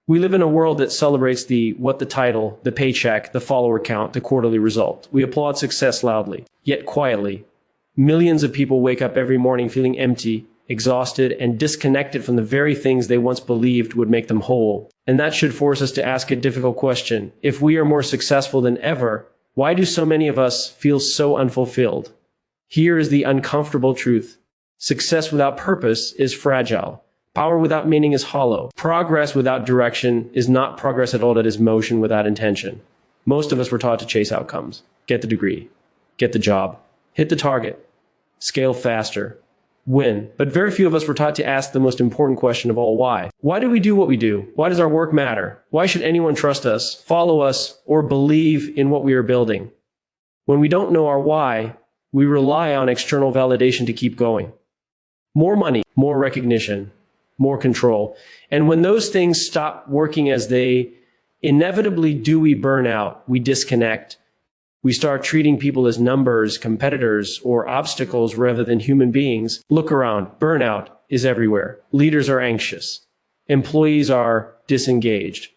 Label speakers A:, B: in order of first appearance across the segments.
A: We live in a world that celebrates the title, the paycheck, the follower count, the quarterly result. We applaud success loudly, yet quietly. Millions of people wake up every morning feeling empty, exhausted, and disconnected from the very things they once believed would make them whole. And that should force us to ask a difficult question. If we are more successful than ever, why do so many of us feel so unfulfilled? Here is the uncomfortable truth. Success without purpose is fragile. Power without meaning is hollow. Progress without direction is not progress at all. That is motion without intention. Most of us were taught to chase outcomes. Get the degree. Get the job. Hit the target. Scale faster. Win. But very few of us were taught to ask the most important question of all, why? Why do we do what we do? Why does our work matter? Why should anyone trust us, follow us, or believe in what we are building? When we don't know our why, we rely on external validation to keep going. More money, more recognition, more control. And when those things stop working as they inevitably do, we burn out, we disconnect. We start treating people as numbers, competitors, or obstacles rather than human beings. Look around. Burnout is everywhere. Leaders are anxious. Employees are disengaged.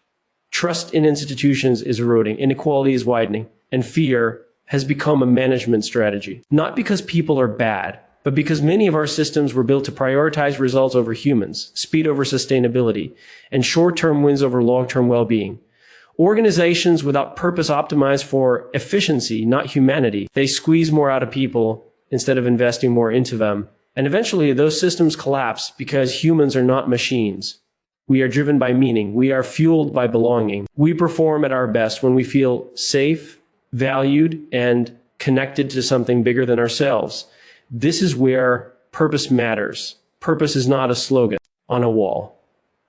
A: Trust in institutions is eroding. Inequality is widening. And fear has become a management strategy. Not because people are bad, but because many of our systems were built to prioritize results over humans, speed over sustainability, and short-term wins over long-term well-being. Organizations without purpose optimize for efficiency, not humanity. They squeeze more out of people instead of investing more into them. And eventually those systems collapse because humans are not machines. We are driven by meaning. We are fueled by belonging. We perform at our best when we feel safe, valued, and connected to something bigger than ourselves. This is where purpose matters. Purpose is not a slogan on a wall.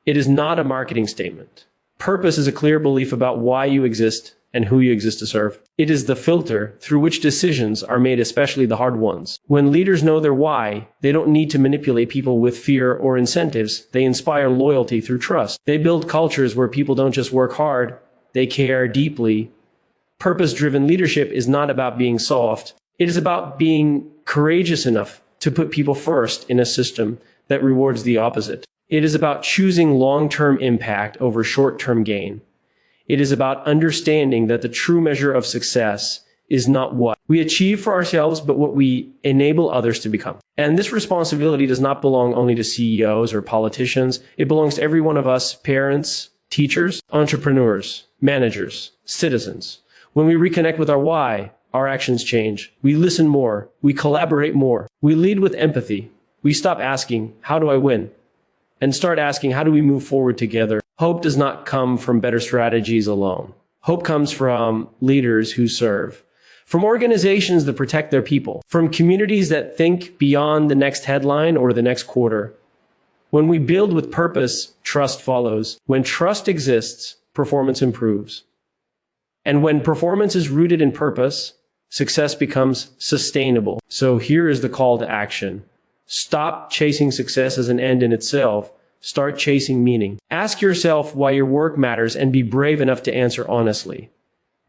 A: It is not a marketing statement. Purpose is a clear belief about why you exist and who you exist to serve. It is the filter through which decisions are made, especially the hard ones. When leaders know their why, they don't need to manipulate people with fear or incentives. They inspire loyalty through trust. They build cultures where people don't just work hard, they care deeply. Purpose-driven leadership is not about being soft. It is about being courageous enough to put people first in a system that rewards the opposite. It is about choosing long-term impact over short-term gain. It is about understanding that the true measure of success is not what we achieve for ourselves, but what we enable others to become. And this responsibility does not belong only to CEOs or politicians. It belongs to every one of us, parents, teachers, entrepreneurs, managers, citizens. When we reconnect with our why, our actions change. We listen more. We collaborate more. We lead with empathy. We stop asking, how do I win? And start asking, how do we move forward together? Hope does not come from better strategies alone. Hope comes from leaders who serve, from organizations that protect their people, from communities that think beyond the next headline or the next quarter. When we build with purpose, trust follows. When trust exists, performance improves. And when performance is rooted in purpose, success becomes sustainable. So here is the call to action. Stop chasing success as an end in itself. Start chasing meaning. Ask yourself why your work matters and be brave enough to answer honestly.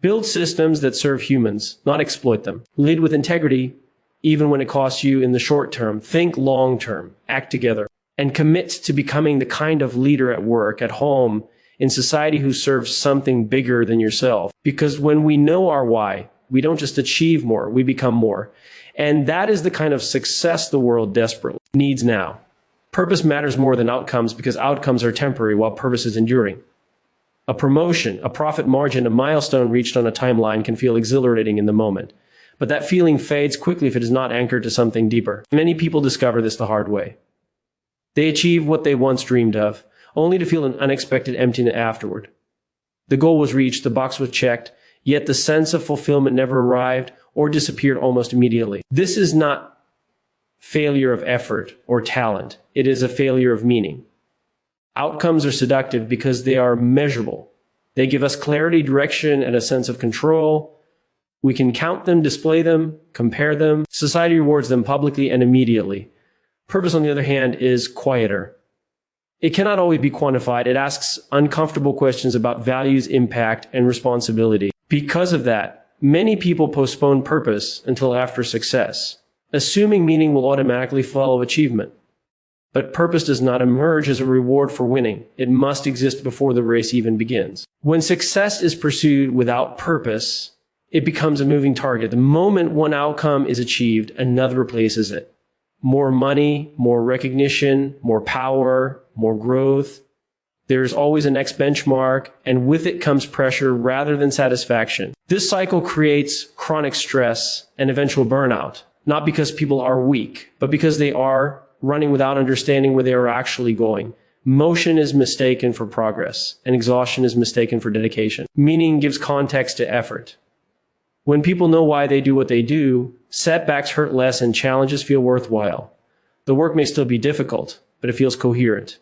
A: Build systems that serve humans, not exploit them. Lead with integrity, even when it costs you in the short term. Think long term. Act together. And commit to becoming the kind of leader at work, at home, in society who serves something bigger than yourself. Because when we know our why, we don't just achieve more, we become more. And that is the kind of success the world desperately needs now. Purpose matters more than outcomes because outcomes are temporary while purpose is enduring. A promotion, a profit margin, a milestone reached on a timeline can feel exhilarating in the moment. But that feeling fades quickly if it is not anchored to something deeper. Many people discover this the hard way. They achieve what they once dreamed of, only to feel an unexpected emptiness afterward. The goal was reached, the box was checked, yet the sense of fulfillment never arrived or disappeared almost immediately. This is not failure of effort or talent. It is a failure of meaning. Outcomes are seductive because they are measurable. They give us clarity, direction, and a sense of control. We can count them, display them, compare them. Society rewards them publicly and immediately. Purpose, on the other hand, is quieter. It cannot always be quantified. It asks uncomfortable questions about values, impact, and responsibility. Because of that, many people postpone purpose until after success, assuming meaning will automatically follow achievement. But purpose does not emerge as a reward for winning. It must exist before the race even begins. When success is pursued without purpose, it becomes a moving target. The moment one outcome is achieved, another replaces it. More money, more recognition, more power, more growth. There's always a next benchmark, and with it comes pressure rather than satisfaction. This cycle creates chronic stress and eventual burnout, not because people are weak, but because they are running without understanding where they are actually going. Motion is mistaken for progress, and exhaustion is mistaken for dedication. Meaning gives context to effort. When people know why they do what they do, setbacks hurt less and challenges feel worthwhile. The work may still be difficult, but it feels coherent.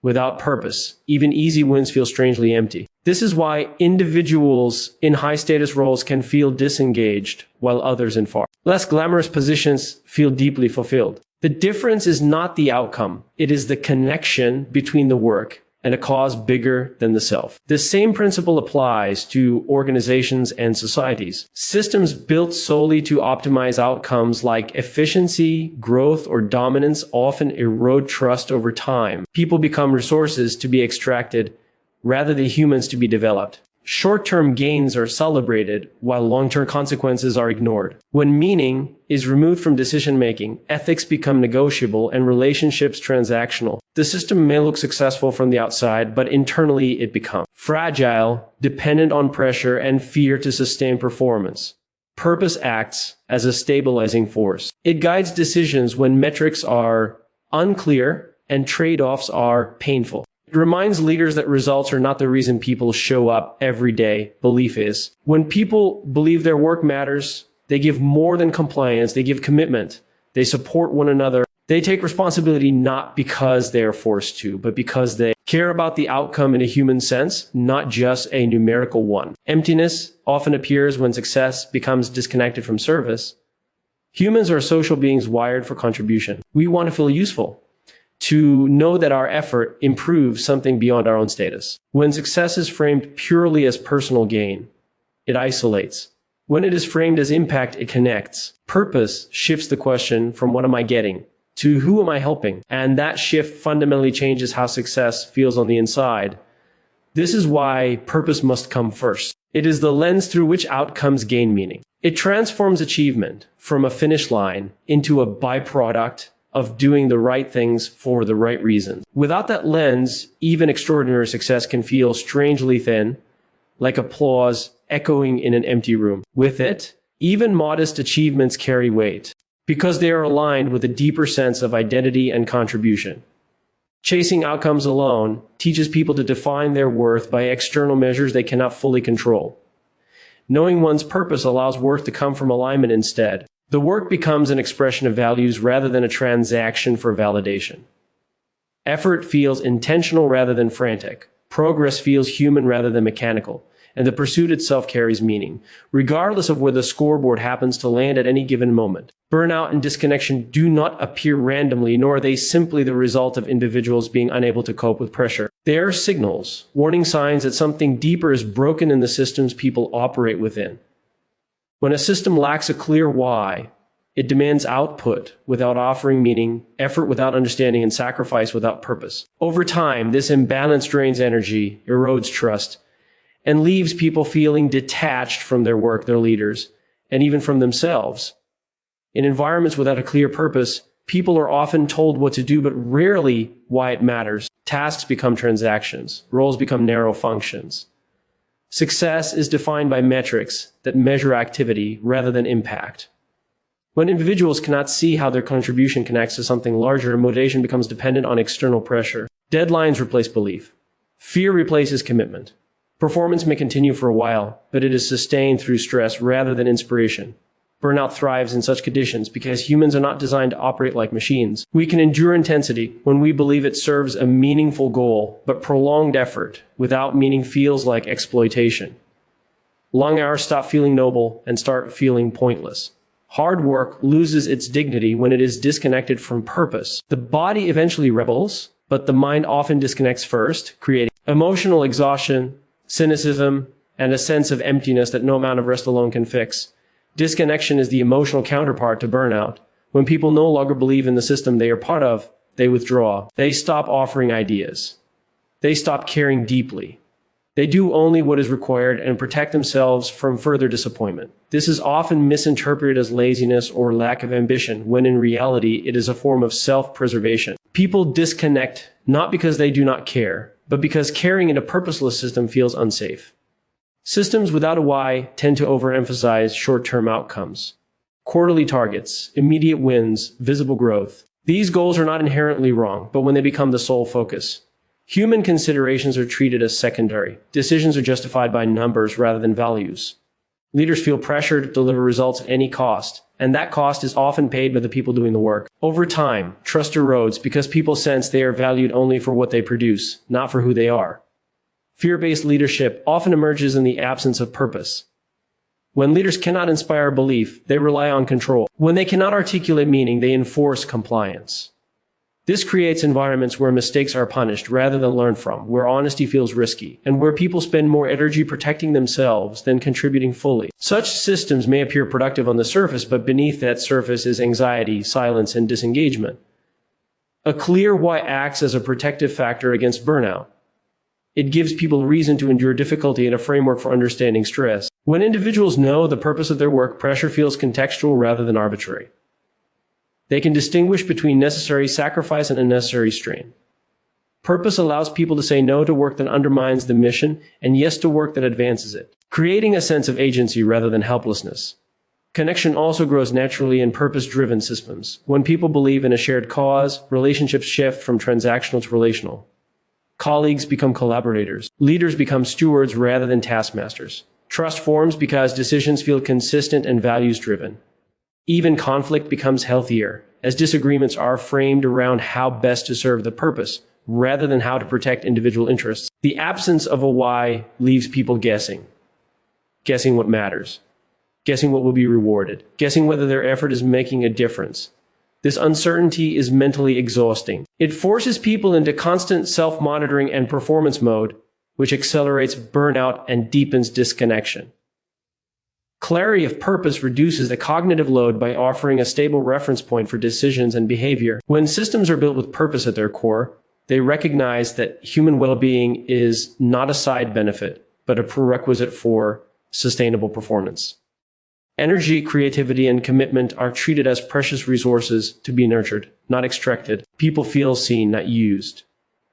A: Without purpose, even easy wins feel strangely empty. This is why individuals in high-status roles can feel disengaged, while others in far less glamorous positions feel deeply fulfilled. The difference is not the outcome. It is the connection between the work and a cause bigger than the self. The same principle applies to organizations and societies. Systems built solely to optimize outcomes like efficiency, growth, or dominance often erode trust over time. People become resources to be extracted rather than humans to be developed. Short-term gains are celebrated while long-term consequences are ignored. When meaning is removed from decision-making, ethics become negotiable and relationships transactional. The system may look successful from the outside, but internally it becomes fragile, dependent on pressure and fear to sustain performance. Purpose acts as a stabilizing force. It guides decisions when metrics are unclear and trade-offs are painful. It reminds leaders that results are not the reason people show up every day. Belief is. When people believe their work matters, they give more than compliance. They give commitment. They support one another. They take responsibility not because they are forced to, but because they care about the outcome in a human sense, not just a numerical one. Emptiness often appears when success becomes disconnected from service. Humans are social beings wired for contribution. We want to feel useful, to know that our effort improves something beyond our own status. When success is framed purely as personal gain, it isolates. When it is framed as impact, it connects. Purpose shifts the question from what am I getting to who am I helping? And that shift fundamentally changes how success feels on the inside. This is why purpose must come first. It is the lens through which outcomes gain meaning. It transforms achievement from a finish line into a byproduct of doing the right things for the right reasons. Without that lens, even extraordinary success can feel strangely thin, like applause echoing in an empty room. With it, even modest achievements carry weight, because they are aligned with a deeper sense of identity and contribution. Chasing outcomes alone teaches people to define their worth by external measures they cannot fully control. Knowing one's purpose allows worth to come from alignment instead. The work becomes an expression of values rather than a transaction for validation. Effort feels intentional rather than frantic. Progress feels human rather than mechanical. And the pursuit itself carries meaning, regardless of where the scoreboard happens to land at any given moment. Burnout and disconnection do not appear randomly, nor are they simply the result of individuals being unable to cope with pressure. They are signals, warning signs that something deeper is broken in the systems people operate within. When a system lacks a clear why, it demands output without offering meaning, effort without understanding, and sacrifice without purpose. Over time, this imbalance drains energy, erodes trust, and leaves people feeling detached from their work, their leaders, and even from themselves. In environments without a clear purpose, people are often told what to do, but rarely why it matters. Tasks become transactions. Roles become narrow functions. Success is defined by metrics that measure activity rather than impact. When individuals cannot see how their contribution connects to something larger, motivation becomes dependent on external pressure. Deadlines replace belief. Fear replaces commitment. Performance may continue for a while, but it is sustained through stress rather than inspiration. Burnout thrives in such conditions because humans are not designed to operate like machines. We can endure intensity when we believe it serves a meaningful goal, but prolonged effort without meaning feels like exploitation. Long hours stop feeling noble and start feeling pointless. Hard work loses its dignity when it is disconnected from purpose. The body eventually rebels, but the mind often disconnects first, creating emotional exhaustion, cynicism, and a sense of emptiness that no amount of rest alone can fix. Disconnection is the emotional counterpart to burnout. When people no longer believe in the system they are part of, They withdraw. They stop offering ideas. They stop caring deeply. They do only what is required and protect themselves from further disappointment. This is often misinterpreted as laziness or lack of ambition, when in reality it is a form of self-preservation. People disconnect not because they do not care, but because caring in a purposeless system feels unsafe. Systems without a why tend to overemphasize short-term outcomes. Quarterly targets, immediate wins, visible growth. These goals are not inherently wrong, but when they become the sole focus. Human considerations are treated as secondary. Decisions are justified by numbers rather than values. Leaders feel pressure to deliver results at any cost, and that cost is often paid by the people doing the work. Over time, trust erodes because people sense they are valued only for what they produce, not for who they are. Fear-based leadership often emerges in the absence of purpose. When leaders cannot inspire belief, they rely on control. When they cannot articulate meaning, they enforce compliance. This creates environments where mistakes are punished rather than learned from, where honesty feels risky, and where people spend more energy protecting themselves than contributing fully. Such systems may appear productive on the surface, but beneath that surface is anxiety, silence, and disengagement. A clear why acts as a protective factor against burnout. It gives people reason to endure difficulty and a framework for understanding stress. When individuals know the purpose of their work, pressure feels contextual rather than arbitrary. They can distinguish between necessary sacrifice and unnecessary strain. Purpose allows people to say no to work that undermines the mission and yes to work that advances it, creating a sense of agency rather than helplessness. Connection also grows naturally in purpose-driven systems. When people believe in a shared cause, relationships shift from transactional to relational. Colleagues become collaborators. Leaders become stewards rather than taskmasters. Trust forms because decisions feel consistent and values-driven. Even conflict becomes healthier, as disagreements are framed around how best to serve the purpose, rather than how to protect individual interests. The absence of a why leaves people guessing. Guessing what matters. Guessing what will be rewarded. Guessing whether their effort is making a difference. This uncertainty is mentally exhausting. It forces people into constant self-monitoring and performance mode, which accelerates burnout and deepens disconnection. Clarity of purpose reduces the cognitive load by offering a stable reference point for decisions and behavior. When systems are built with purpose at their core, they recognize that human well-being is not a side benefit, but a prerequisite for sustainable performance. Energy, creativity, and commitment are treated as precious resources to be nurtured, not extracted. People feel seen, not used.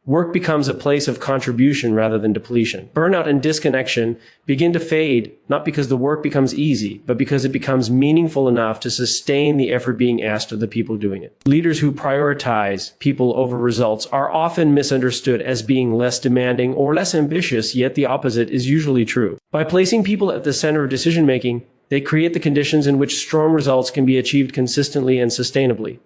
A: Work becomes a place of contribution rather than depletion. Burnout and disconnection begin to fade, not because the work becomes easy, but because it becomes meaningful enough to sustain the effort being asked of the people doing it. Leaders who prioritize people over results are often misunderstood as being less demanding or less ambitious, yet the opposite is usually true. By placing people at the center of decision-making, they create the conditions in which strong results can be achieved consistently and sustainably.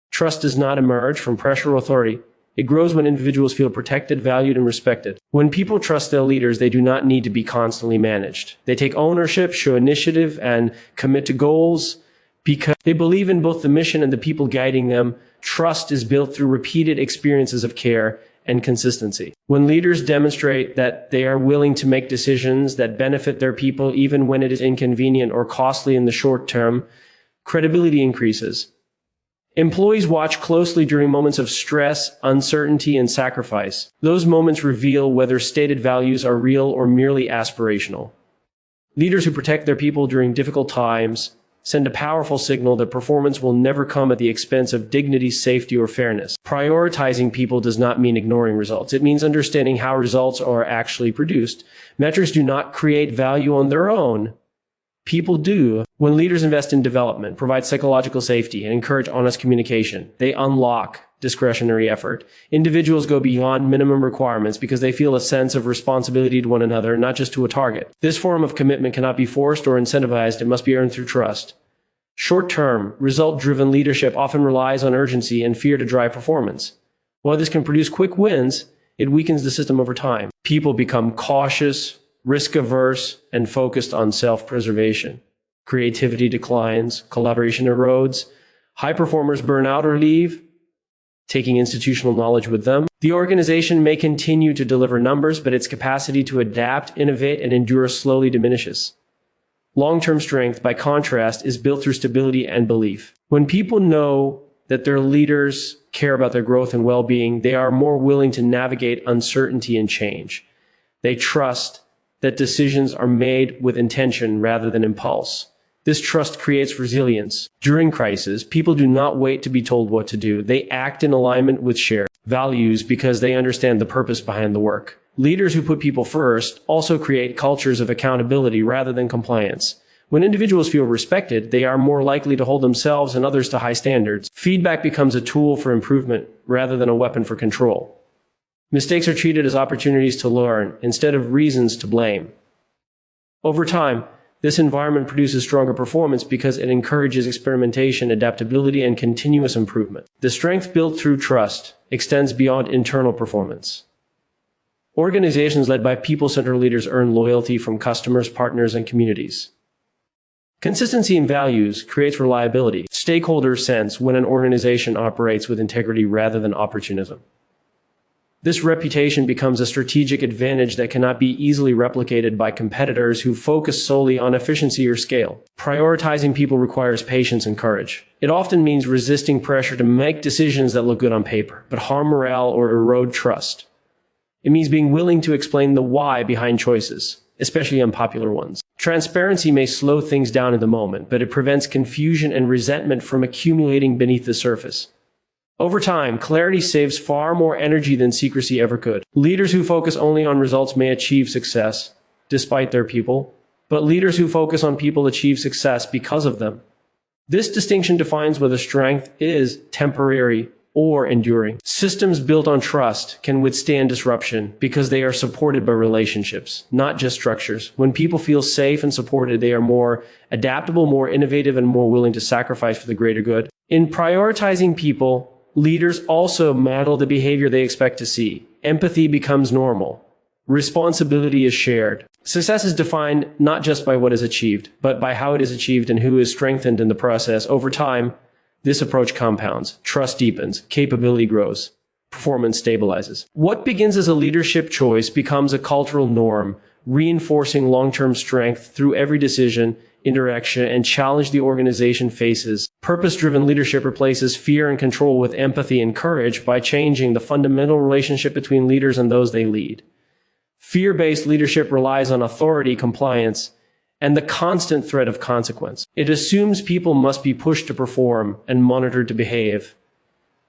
A: Trust does not emerge from pressure or authority. It grows when individuals feel protected, valued, and respected. When people trust their leaders, they do not need to be constantly managed. They take ownership, show initiative, and commit to goals because they believe in both the mission and the people guiding them. Trust is built through repeated experiences of care and consistency. When leaders demonstrate that they are willing to make decisions that benefit their people, even when it is inconvenient or costly in the short term, credibility increases. Employees watch closely during moments of stress, uncertainty, and sacrifice. Those moments reveal whether stated values are real or merely aspirational. Leaders who protect their people during difficult times send a powerful signal that performance will never come at the expense of dignity, safety, or fairness. Prioritizing people does not mean ignoring results. It means understanding how results are actually produced. Metrics do not create value on their own. People do. When leaders invest in development, provide psychological safety, and encourage honest communication, they unlock discretionary effort. Individuals go beyond minimum requirements because they feel a sense of responsibility to one another, not just to a target. This form of commitment cannot be forced or incentivized. It must be earned through trust. Short-term, result-driven leadership often relies on urgency and fear to drive performance. While this can produce quick wins, it weakens the system over time. People become cautious, risk-averse, and focused on self-preservation. Creativity declines, collaboration erodes, high performers burn out or leave, taking institutional knowledge with them. The organization may continue to deliver numbers, but its capacity to adapt, innovate, and endure slowly diminishes. Long-term strength, by contrast, is built through stability and belief. When people know that their leaders care about their growth and well-being, they are more willing to navigate uncertainty and change. They trust that decisions are made with intention rather than impulse. This trust creates resilience. During crisis, people do not wait to be told what to do. They act in alignment with shared values because they understand the purpose behind the work. Leaders who put people first also create cultures of accountability rather than compliance. When individuals feel respected, they are more likely to hold themselves and others to high standards. Feedback becomes a tool for improvement rather than a weapon for control. Mistakes are treated as opportunities to learn instead of reasons to blame. Over time, this environment produces stronger performance because it encourages experimentation, adaptability, and continuous improvement. The strength built through trust extends beyond internal performance. Organizations led by people-centered leaders earn loyalty from customers, partners, and communities. Consistency in values creates reliability. Stakeholders sense when an organization operates with integrity rather than opportunism. This reputation becomes a strategic advantage that cannot be easily replicated by competitors who focus solely on efficiency or scale. Prioritizing people requires patience and courage. It often means resisting pressure to make decisions that look good on paper, but harm morale or erode trust. It means being willing to explain the why behind choices, especially unpopular ones. Transparency may slow things down in the moment, but it prevents confusion and resentment from accumulating beneath the surface. Over time, clarity saves far more energy than secrecy ever could. Leaders who focus only on results may achieve success, despite their people, but leaders who focus on people achieve success because of them. This distinction defines whether strength is temporary or enduring. Systems built on trust can withstand disruption because they are supported by relationships, not just structures. When people feel safe and supported, they are more adaptable, more innovative, and more willing to sacrifice for the greater good. In prioritizing people, leaders also model the behavior they expect to see. Empathy becomes normal. Responsibility is shared. Success is defined not just by what is achieved, but by how it is achieved and who is strengthened in the process. Over time, this approach compounds. Trust deepens. Capability grows. Performance stabilizes. What begins as a leadership choice becomes a cultural norm, reinforcing long-term strength through every decision, interaction, and challenge the organization faces. Purpose-driven leadership replaces fear and control with empathy and courage by changing the fundamental relationship between leaders and those they lead. Fear-based leadership relies on authority, compliance, and the constant threat of consequence. It assumes people must be pushed to perform and monitored to behave.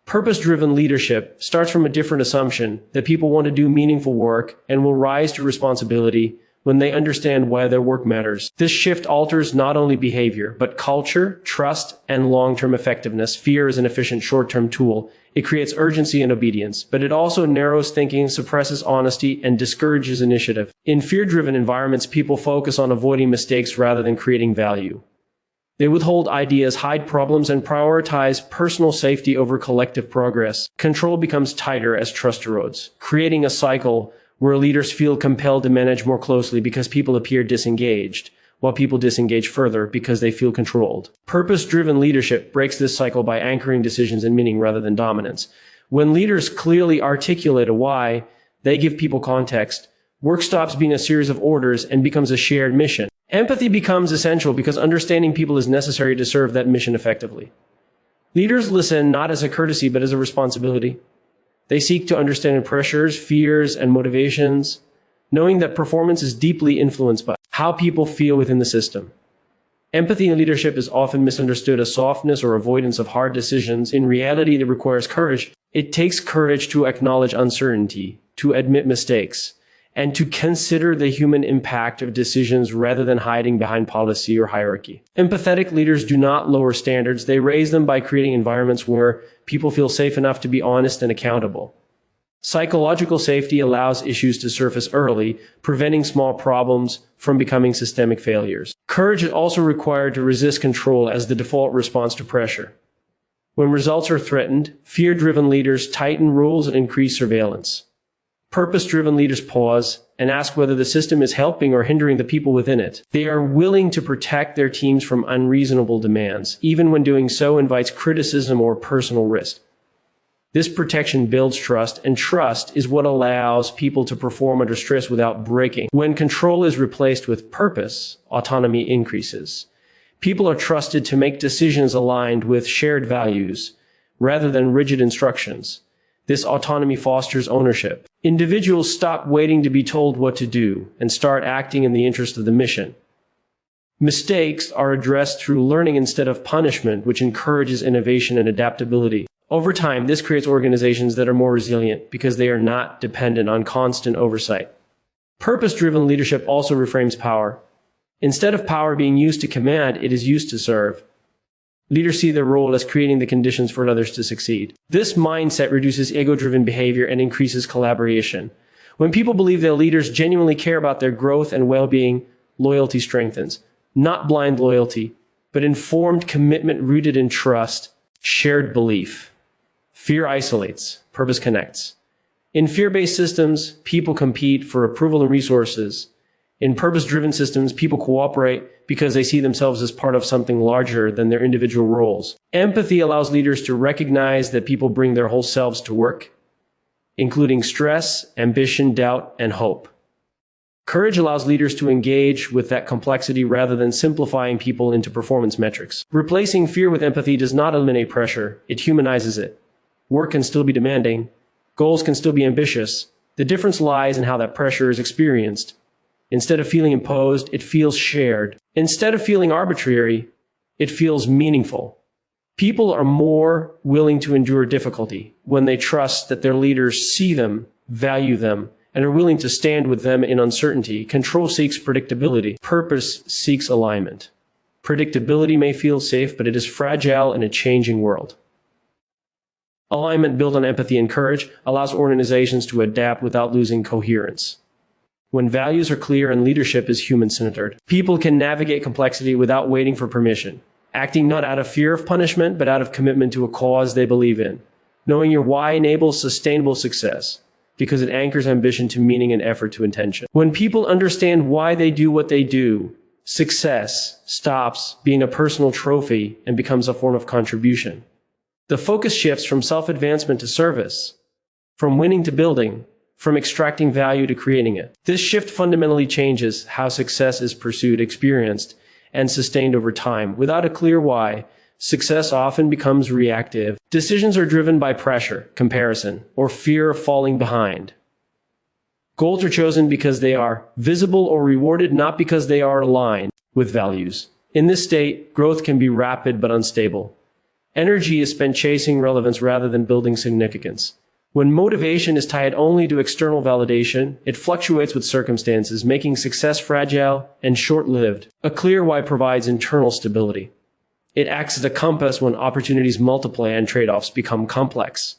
A: Purpose-driven leadership starts from a different assumption that people want to do meaningful work and will rise to responsibility when they understand why their work matters. This shift alters not only behavior, but culture, trust, and long-term effectiveness. Fear is an efficient short-term tool. It creates urgency and obedience, but it also narrows thinking, suppresses honesty, and discourages initiative. In fear-driven environments, people focus on avoiding mistakes rather than creating value. They withhold ideas, hide problems, and prioritize personal safety over collective progress. Control becomes tighter as trust erodes, creating a cycle where leaders feel compelled to manage more closely because people appear disengaged, while people disengage further because they feel controlled. Purpose-driven leadership breaks this cycle by anchoring decisions in meaning rather than dominance. When leaders clearly articulate a why, they give people context. Work stops being a series of orders and becomes a shared mission. Empathy becomes essential because understanding people is necessary to serve that mission effectively. Leaders listen not as a courtesy but as a responsibility. They seek to understand pressures, fears, and motivations, knowing that performance is deeply influenced by how people feel within the system. Empathy in leadership is often misunderstood as softness or avoidance of hard decisions. In reality, it requires courage. It takes courage to acknowledge uncertainty, to admit mistakes, and to consider the human impact of decisions rather than hiding behind policy or hierarchy. Empathetic leaders do not lower standards. They raise them by creating environments where people feel safe enough to be honest and accountable. Psychological safety allows issues to surface early, preventing small problems from becoming systemic failures. Courage is also required to resist control as the default response to pressure. When results are threatened, fear-driven leaders tighten rules and increase surveillance. Purpose-driven leaders pause and ask whether the system is helping or hindering the people within it. They are willing to protect their teams from unreasonable demands, even when doing so invites criticism or personal risk. This protection builds trust, and trust is what allows people to perform under stress without breaking. When control is replaced with purpose, autonomy increases. People are trusted to make decisions aligned with shared values, rather than rigid instructions. This autonomy fosters ownership. Individuals stop waiting to be told what to do and start acting in the interest of the mission. Mistakes are addressed through learning instead of punishment, which encourages innovation and adaptability. Over time, this creates organizations that are more resilient because they are not dependent on constant oversight. Purpose-driven leadership also reframes power. Instead of power being used to command, it is used to serve. Leaders see their role as creating the conditions for others to succeed. This mindset reduces ego-driven behavior and increases collaboration. When people believe their leaders genuinely care about their growth and well-being, loyalty strengthens. Not blind loyalty, but informed commitment rooted in trust, shared belief. Fear isolates, purpose connects. In fear-based systems, people compete for approval and resources. In purpose-driven systems, people cooperate because they see themselves as part of something larger than their individual roles. Empathy allows leaders to recognize that people bring their whole selves to work, including stress, ambition, doubt, and hope. Courage allows leaders to engage with that complexity rather than simplifying people into performance metrics. Replacing fear with empathy does not eliminate pressure, it humanizes it. Work can still be demanding, goals can still be ambitious. The difference lies in how that pressure is experienced. Instead of feeling imposed, it feels shared. Instead of feeling arbitrary, it feels meaningful. People are more willing to endure difficulty when they trust that their leaders see them, value them, and are willing to stand with them in uncertainty. Control seeks predictability. Purpose seeks alignment. Predictability may feel safe, but it is fragile in a changing world. Alignment built on empathy and courage allows organizations to adapt without losing coherence. When values are clear and leadership is human-centered, people can navigate complexity without waiting for permission, acting not out of fear of punishment, but out of commitment to a cause they believe in. Knowing your why enables sustainable success, because it anchors ambition to meaning and effort to intention. When people understand why they do what they do, success stops being a personal trophy and becomes a form of contribution. The focus shifts from self-advancement to service, from winning to building, from extracting value to creating it. This shift fundamentally changes how success is pursued, experienced, and sustained over time. Without a clear why, success often becomes reactive. Decisions are driven by pressure, comparison, or fear of falling behind. Goals are chosen because they are visible or rewarded, not because they are aligned with values. In this state, growth can be rapid but unstable. Energy is spent chasing relevance rather than building significance. When motivation is tied only to external validation, it fluctuates with circumstances, making success fragile and short-lived. A clear why provides internal stability. It acts as a compass when opportunities multiply and trade-offs become complex.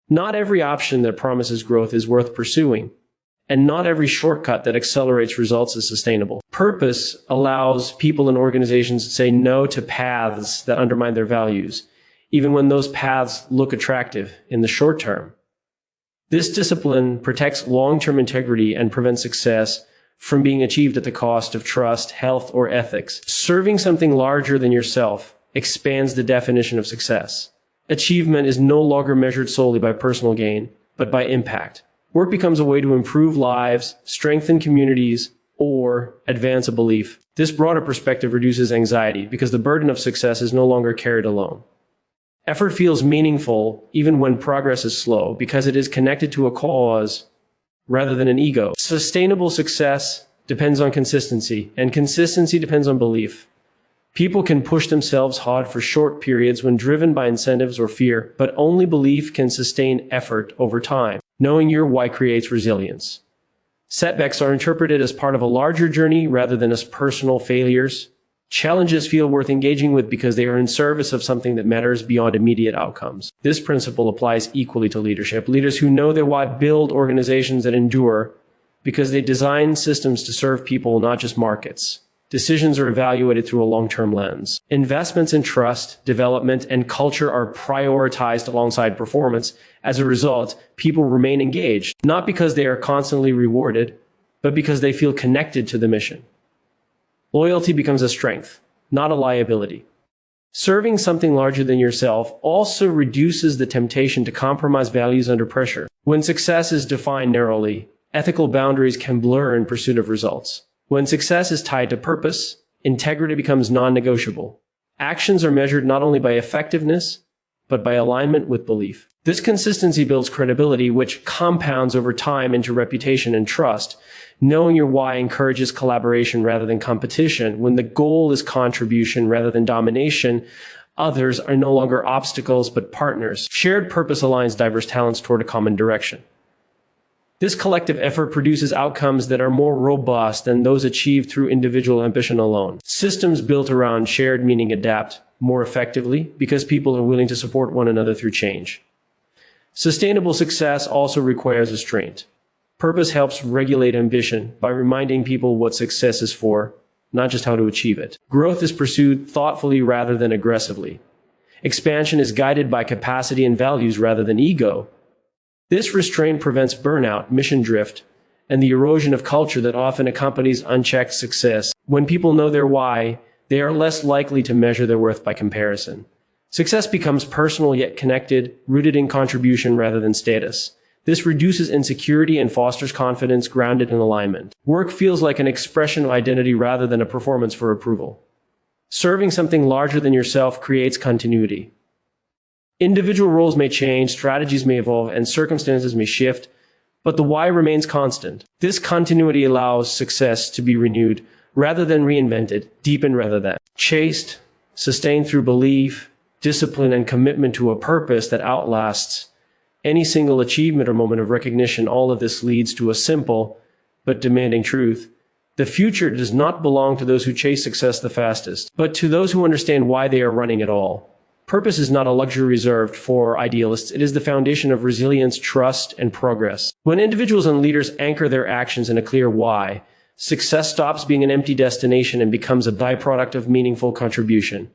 A: Not every option that promises growth is worth pursuing, and not every shortcut that accelerates results is sustainable. Purpose allows people and organizations to say no to paths that undermine their values, even when those paths look attractive in the short term. This discipline protects long-term integrity and prevents success from being achieved at the cost of trust, health, or ethics. Serving something larger than yourself expands the definition of success. Achievement is no longer measured solely by personal gain, but by impact. Work becomes a way to improve lives, strengthen communities, or advance a belief. This broader perspective reduces anxiety because the burden of success is no longer carried alone. Effort feels meaningful even when progress is slow because it is connected to a cause rather than an ego. Sustainable success depends on consistency, and consistency depends on belief. People can push themselves hard for short periods when driven by incentives or fear, but only belief can sustain effort over time. Knowing your why creates resilience. Setbacks are interpreted as part of a larger journey rather than as personal failures. Challenges feel worth engaging with because they are in service of something that matters beyond immediate outcomes. This principle applies equally to leadership. Leaders who know their why build organizations that endure because they design systems to serve people, not just markets. Decisions are evaluated through a long-term lens. Investments in trust, development, and culture are prioritized alongside performance. As a result, people remain engaged, not because they are constantly rewarded, but because they feel connected to the mission. Loyalty becomes a strength, not a liability. Serving something larger than yourself also reduces the temptation to compromise values under pressure. When success is defined narrowly, ethical boundaries can blur in pursuit of results. When success is tied to purpose, integrity becomes non-negotiable. Actions are measured not only by effectiveness, but by alignment with belief. This consistency builds credibility, which compounds over time into reputation and trust. Knowing your why encourages collaboration rather than competition. When the goal is contribution rather than domination, others are no longer obstacles but partners. Shared purpose aligns diverse talents toward a common direction. This collective effort produces outcomes that are more robust than those achieved through individual ambition alone. Systems built around shared meaning adapt more effectively because people are willing to support one another through change. Sustainable success also requires restraint. Purpose helps regulate ambition by reminding people what success is for, not just how to achieve it. Growth is pursued thoughtfully rather than aggressively. Expansion is guided by capacity and values rather than ego. This restraint prevents burnout, mission drift, and the erosion of culture that often accompanies unchecked success. When people know their why, they are less likely to measure their worth by comparison. Success becomes personal yet connected, rooted in contribution rather than status. This reduces insecurity and fosters confidence grounded in alignment. Work feels like an expression of identity rather than a performance for approval. Serving something larger than yourself creates continuity. Individual roles may change, strategies may evolve, and circumstances may shift, but the why remains constant. This continuity allows success to be renewed rather than reinvented, deepened rather than chased, sustained through belief, discipline, and commitment to a purpose that outlasts any single achievement or moment of recognition. All of this leads to a simple but demanding truth. The future does not belong to those who chase success the fastest, but to those who understand why they are running at all. Purpose is not a luxury reserved for idealists. It is the foundation of resilience, trust, and progress. When individuals and leaders anchor their actions in a clear why, success stops being an empty destination and becomes a byproduct of meaningful contribution.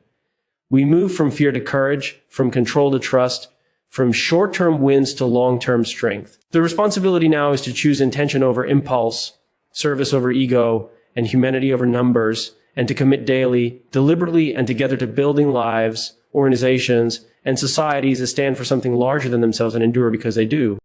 A: We move from fear to courage, from control to trust, from short-term wins to long-term strength. The responsibility now is to choose intention over impulse, service over ego, and humanity over numbers, and to commit daily, deliberately, and together to building lives, organizations, and societies that stand for something larger than themselves and endure because they do.